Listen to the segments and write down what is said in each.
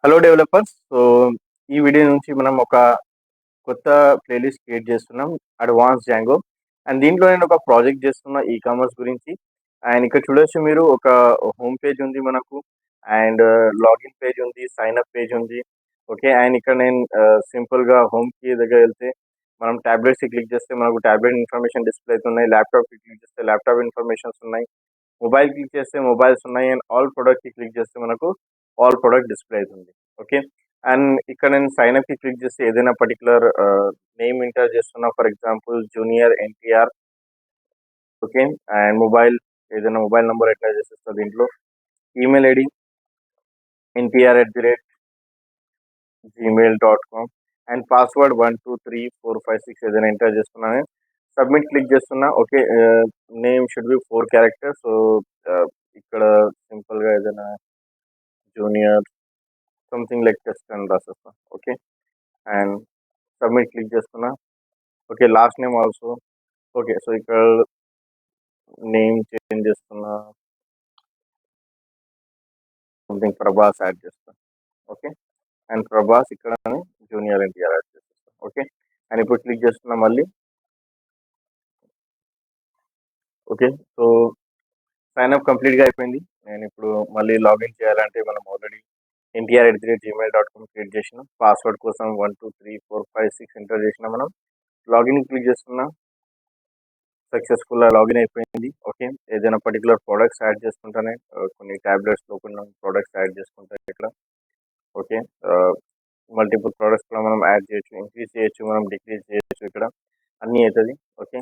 Hello developers. ఈ video నుంచి మనం ఒక కొత్త ప్లేలిస్ట్ క్రియేట్ చేస్తున్నాం, అడ్వాన్స్ జాంగో. అండ్ దీంట్లో నేను ఒక ప్రాజెక్ట్ చేస్తున్నా ఈకామర్స్ గురించి. అండ్ ఇక్కడ చూడొచ్చు మీరు ఒక హోమ్ పేజ్ ఉంది మనకు. అండ్ లాగిన్ పేజ్ ఉంది, సైన్ అప్ పేజ్ ఉంది. ఓకే. అండ్ ఇక్కడ నేను సింపుల్గా హోమ్కి దగ్గర వెళ్తే మనం ట్యాబ్లెట్స్కి క్లిక్ చేస్తే మనకు ట్యాబ్లెట్ ఇన్ఫర్మేషన్ డిస్ప్లే అవుతున్నాయి. ల్యాప్టాప్కి క్లిక్ చేస్తే ల్యాప్టాప్ ఇన్ఫర్మేషన్స్ ఉన్నాయి. మొబైల్ క్లిక్ చేస్తే మొబైల్స్ ఉన్నాయి. అండ్ ఆల్ ప్రొడక్ట్కి క్లిక్ చేస్తే మనకు ఆల్ ప్రొడక్ట్ డిస్ప్లే అవుతుంది. ఓకే. అండ్ ఇక్కడ నేను సైన్ అప్కి క్లిక్ చేస్తే ఏదైనా పర్టికులర్ నేమ్ ఎంటర్ చేస్తున్నా, for example junior NTR. Okay. And mobile ఏదైనా మొబైల్ నెంబర్ ఎంటర్ చేసేస్తా దీంట్లో. Email ID NTR@gmail.com. And password 123456 ఏదైనా ఎంటర్ చేస్తున్నాను. సబ్మిట్ క్లిక్ చేస్తున్నా. Okay. Name should be 4 characters. So ఇక్కడ సింపుల్గా ఏదైనా జూనియర్ సంథింగ్ లైక్ టెస్ట్ అని రాసేస్తా. ఓకే. అండ్ సబ్మిట్ క్లిక్ చేస్తున్నా. Okay. Last name also. Okay. So ఇక్కడ నేమ్ చేంజ్ చేస్తున్నా, సంథింగ్ ప్రభాస్ యాడ్ చేస్తా. ఓకే. అండ్ ప్రభాస్ ఇక్కడ జూనియర్ ఎన్టీఆర్ యాడ్ చేసేస్తా. ఓకే. అండ్ ఇప్పుడు క్లిక్ చేస్తున్నా మళ్ళీ. ఓకే. సో సైన్ అప్ కంప్లీట్గా అయిపోయింది. నేను ఇప్పుడు మళ్ళీ లాగిన్ చేయాలంటే మనం ఆల్రెడీ NTR@gmail.com క్రియేట్ చేసినాం. పాస్వర్డ్ కోసం 123456 ఎంటర్ చేసిన మనం. లాగిన్ క్లిక్ చేస్తున్నా. సక్సెస్ఫుల్గా లాగిన్ అయిపోయింది. ఓకే. ఏదైనా పర్టికులర్ ప్రోడక్ట్స్ యాడ్ చేసుకుంటానే కొన్ని ట్యాబ్లెట్స్లో కొన్ని ప్రోడక్ట్స్ యాడ్ చేసుకుంటాం ఇక్కడ. ఓకే. మల్టిపుల్ ప్రోడక్ట్స్ కూడా మనం యాడ్ చేయొచ్చు, ఇంక్రీజ్ చేయొచ్చు, మనం డిక్రీజ్ చేయొచ్చు. ఇక్కడ అన్నీ అవుతుంది. ఓకే.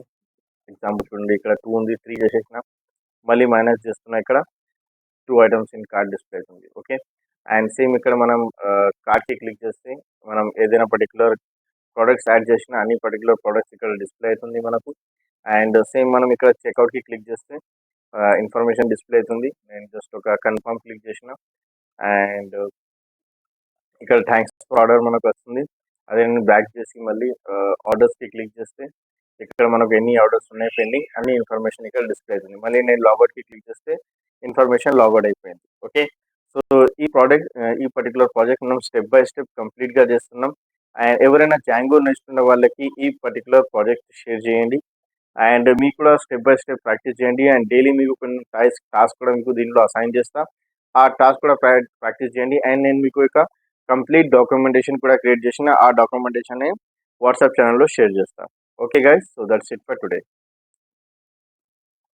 ఎగ్జాంపుల్ చూడండి, ఇక్కడ 2 ఉంది, 3 చేసేసిన. మళ్ళీ మైనస్ చేస్తున్నా, ఇక్కడ 2 ఐటమ్స్ ఇన్ కార్డ్ డిస్ప్లే అవుతుంది. ఓకే. అండ్ సేమ్ ఇక్కడ మనం కార్డ్కి క్లిక్ చేస్తే మనం ఏదైనా పర్టికులర్ ప్రోడక్ట్స్ యాడ్ చేసిన అన్ని పర్టికులర్ ప్రోడక్ట్స్ ఇక్కడ డిస్ప్లే అవుతుంది మనకు. అండ్ సేమ్ మనం ఇక్కడ చెక్అవుట్కి క్లిక్ చేస్తే ఇన్ఫర్మేషన్ డిస్ప్లే అవుతుంది. నేను జస్ట్ ఒక కన్ఫర్మ్ క్లిక్ చేసిన. అండ్ ఇక్కడ థ్యాంక్స్ ఫర్ ఆర్డర్ మనకు వస్తుంది. అదే నేను బ్యాక్ చేసి మళ్ళీ ఆర్డర్స్కి క్లిక్ చేస్తే ఇక్కడ మనకు ఎన్ని ఆర్డర్స్ ఉన్నాయి పెండింగ్ అన్ని ఇన్ఫర్మేషన్ ఇక్కడ డిస్ప్లే అవుతుంది. మళ్ళీ నేను లాగౌట్కి క్లిక్ చేస్తే ఇన్ఫర్మేషన్ లాగౌట్ అయిపోయింది. ఓకే. సో ఈ పర్టికులర్ ప్రాజెక్ట్ మనం స్టెప్ బై స్టెప్ కంప్లీట్గా చేస్తున్నాం. అండ్ ఎవరైనా జాంగో నేర్చుకున్న వాళ్ళకి ఈ పర్టికులర్ ప్రాజెక్ట్ షేర్ చేయండి. అండ్ మీకు కూడా స్టెప్ బై స్టెప్ ప్రాక్టీస్ చేయండి. అండ్ డైలీ మీకు కొన్ని టాస్క్ కూడా మీకు దీంట్లో అసైన్ చేస్తా. ఆ టాస్క్ కూడా ప్రాక్టీస్ చేయండి. అండ్ నేను మీకు ఒక కంప్లీట్ డాక్యుమెంటేషన్ కూడా క్రియేట్ చేసిన ఆ డాక్యుమెంటేషన్ వాట్సాప్ ఛానల్లో షేర్ చేస్తాను. Okay guys, so that's it for today.